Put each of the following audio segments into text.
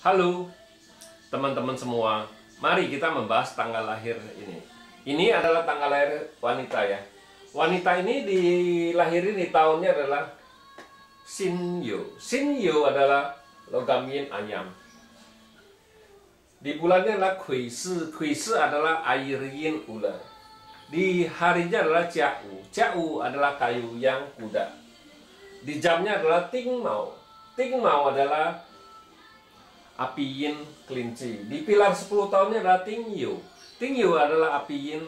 Halo teman-teman semua, mari kita membahas tanggal lahir ini. Ini adalah tanggal lahir wanita ya. Wanita ini dilahirin di tahunnya adalah Shinyo. Shinyo adalah logam yin ayam. Di bulannya adalah Kuisi. Kuisi adalah air yin ular. Di harinya adalah Jiau. Jiau adalah kayu yang kuda. Di jamnya adalah Tingmao. Tingmao adalah api yin kelinci. Di pilar 10 tahunnya adalah Tingyu. Tingyu adalah api yin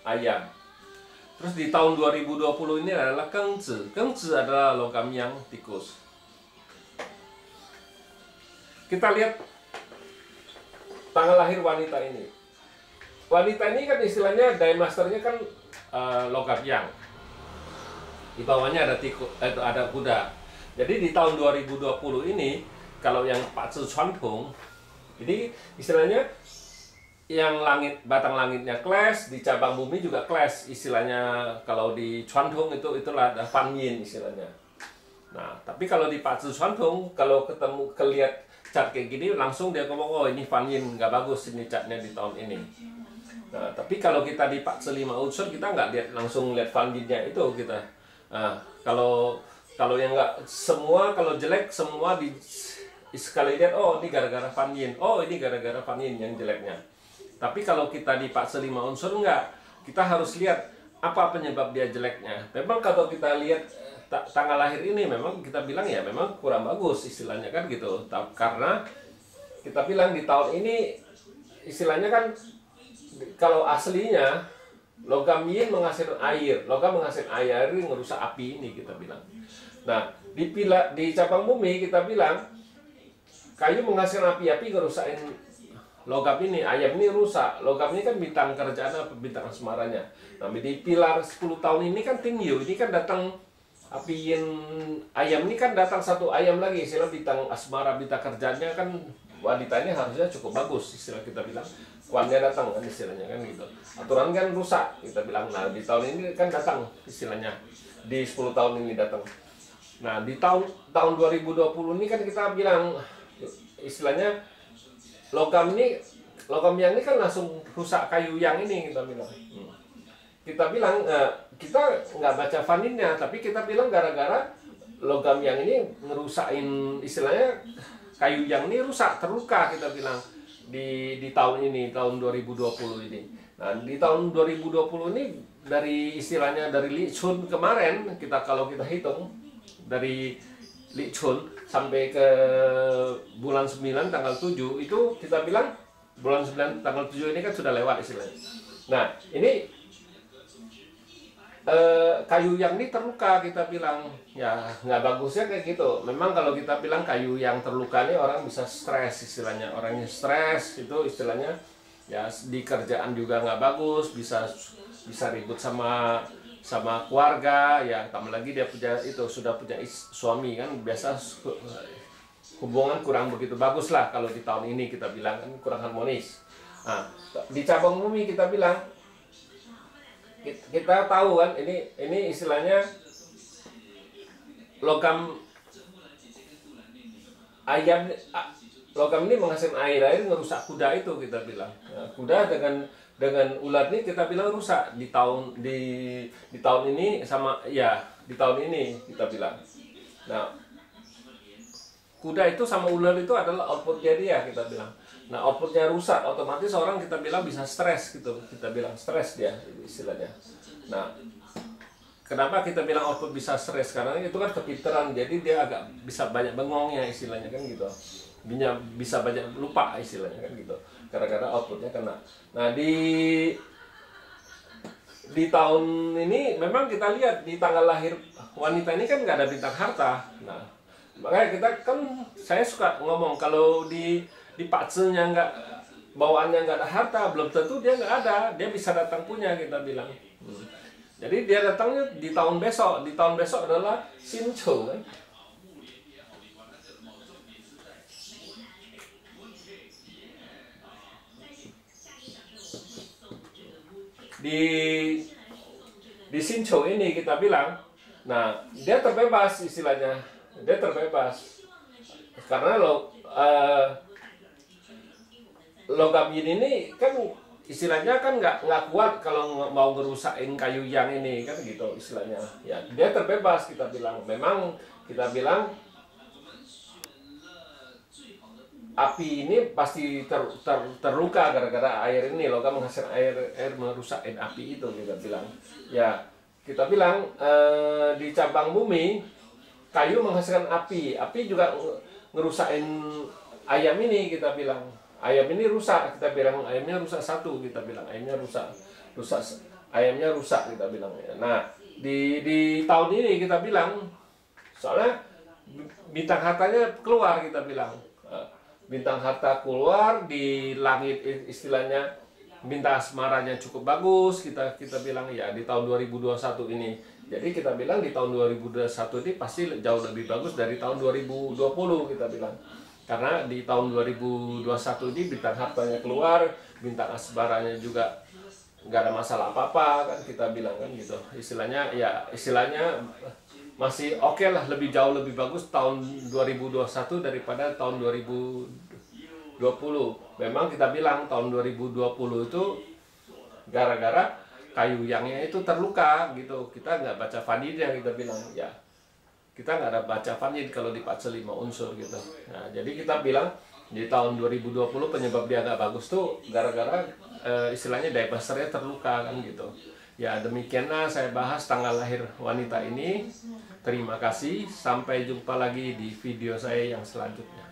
ayam. Terus di tahun 2020 ini adalah Gengzi. Gengzi adalah logam yang tikus. Kita lihat tanggal lahir wanita ini. Wanita ini kan istilahnya Daimasternya kan logam yang. Di bawahnya ada tikus, ada kuda. Jadi di tahun 2020 ini kalau yang Pak Cuantong, ini istilahnya yang langit, batang langitnya clash, di cabang bumi juga clash. Istilahnya kalau di Cuantong itulah ada Fan Yin istilahnya. Nah, tapi kalau di Pak Cuantong, kalau kelihat cat kayak gini, langsung dia ngomong, oh ini Fan Yin, nggak bagus ini catnya di tahun ini. Nah, tapi kalau kita di Pak 5 unsur, kita nggak lihat langsung lihat Fan Yin-nya itu kita. Nah, kalau yang nggak semua, kalau jelek semua sekali lihat, oh ini gara-gara Fan Yin, oh ini gara-gara Fan Yin yang jeleknya. Tapi kalau kita di Pak 5 unsur enggak, kita harus lihat apa penyebab dia jeleknya. Memang kalau kita lihat tanggal lahir ini memang kita bilang ya memang kurang bagus istilahnya kan gitu. Karena kita bilang di tahun ini istilahnya kan kalau aslinya logam yin menghasilkan air, logam menghasilkan air ini merusak api ini kita bilang. Nah di cabang bumi kita bilang kayu menghasilkan api ngerusakin logam ini, ayam ini rusak. Logam ini kan bintang kerjaan apa bintang asmaranya. Nah di pilar 10 tahun ini kan Tingyu, ini kan datang api yin ayam ini kan datang satu ayam lagi, istilah bintang asmara, bintang kerjanya kan wanitanya harusnya cukup bagus, istilah kita bilang. Kuannya datang kan istilahnya kan gitu. Aturan kan rusak kita bilang. Nah di tahun ini kan datang istilahnya, di 10 tahun ini datang. Nah di tahun 2020 ini kan kita bilang istilahnya logam yang ini kan langsung rusak kayu yang ini kita bilang. Kita bilang kita nggak baca faninnya, tapi kita bilang gara-gara logam yang ini ngerusakin istilahnya kayu yang ini rusak, terluka kita bilang di tahun ini, tahun 2020 ini. Nah di tahun 2020 ini dari istilahnya dari Li Chun kemarin kalau kita hitung dari Li Chun sampai ke bulan 9 tanggal 7 itu kita bilang bulan 9 tanggal 7 ini kan sudah lewat istilahnya. Nah ini kayu yang ini terluka kita bilang ya nggak bagusnya kayak gitu. Memang kalau kita bilang kayu yang terluka ini orang bisa stres istilahnya, orangnya stres itu istilahnya ya di kerjaan juga nggak bagus, bisa ribut sama keluarga ya, tambah lagi dia sudah punya suami kan, biasa hubungan kurang begitu bagus lah kalau di tahun ini kita bilang kan kurang harmonis. Nah, di cabang bumi kita bilang kita tahu kan ini istilahnya logam ini menghasilkan air merusak kuda itu kita bilang. Nah, kuda dengan ular ini kita bilang rusak di tahun ini sama ya di tahun ini kita bilang. Nah kuda itu sama ular itu adalah outputnya dia kita bilang. Nah outputnya rusak, otomatis orang kita bilang bisa stres gitu, kita bilang stres dia istilahnya. Nah kenapa kita bilang output bisa stres? Karena itu kan kepintaran, jadi dia agak bisa banyak bengongnya istilahnya kan gitu. Bisa banyak lupa istilahnya kan gitu, gara-gara outputnya kena. Nah di tahun ini memang kita lihat di tanggal lahir wanita ini kan nggak ada bintang harta. Nah makanya kita kan saya suka ngomong kalau di pakcenya nggak, bawaannya nggak ada harta, belum tentu dia nggak ada, dia bisa datang punya kita bilang. Jadi dia datangnya di tahun besok adalah Sincho kan. Di Sincho ini kita bilang, nah dia terbebas istilahnya, dia terbebas karena logam yin ini kan istilahnya kan nggak kuat kalau mau ngerusakin kayu yang ini kan gitu istilahnya. Ya dia terbebas kita bilang. Memang kita bilang api ini pasti terluka gara-gara air ini, logam menghasilkan air merusakkan api itu kita bilang. Ya kita bilang di cabang bumi kayu menghasilkan api juga ngerusakin ayam ini kita bilang. Ayam ini rusak kita bilang, ayamnya rusak satu kita bilang, ayamnya rusak ayamnya rusak kita bilang. Nah di tahun ini kita bilang soalnya bintang hartanya keluar kita bilang. Bintang harta keluar di langit istilahnya, bintang asmaranya cukup bagus kita bilang ya di tahun 2021 ini. Jadi kita bilang di tahun 2021 ini pasti jauh lebih bagus dari tahun 2020 kita bilang. Karena di tahun 2021 ini bintang hartanya keluar, bintang asmaranya juga nggak ada masalah apa-apa kan kita bilang kan gitu. Istilahnya masih oke lah, jauh lebih bagus tahun 2021 daripada tahun 2020. Memang kita bilang tahun 2020 itu gara-gara kayu yangnya itu terluka gitu. Kita nggak baca vanidnya kita bilang ya. Kita nggak ada baca vanid kalau di fase 5 unsur gitu. Nah, jadi kita bilang di tahun 2020 penyebab dia nggak bagus tuh gara-gara istilahnya diamesternya terluka kan gitu. Ya demikianlah saya bahas tanggal lahir wanita ini. Terima kasih, sampai jumpa lagi di video saya yang selanjutnya.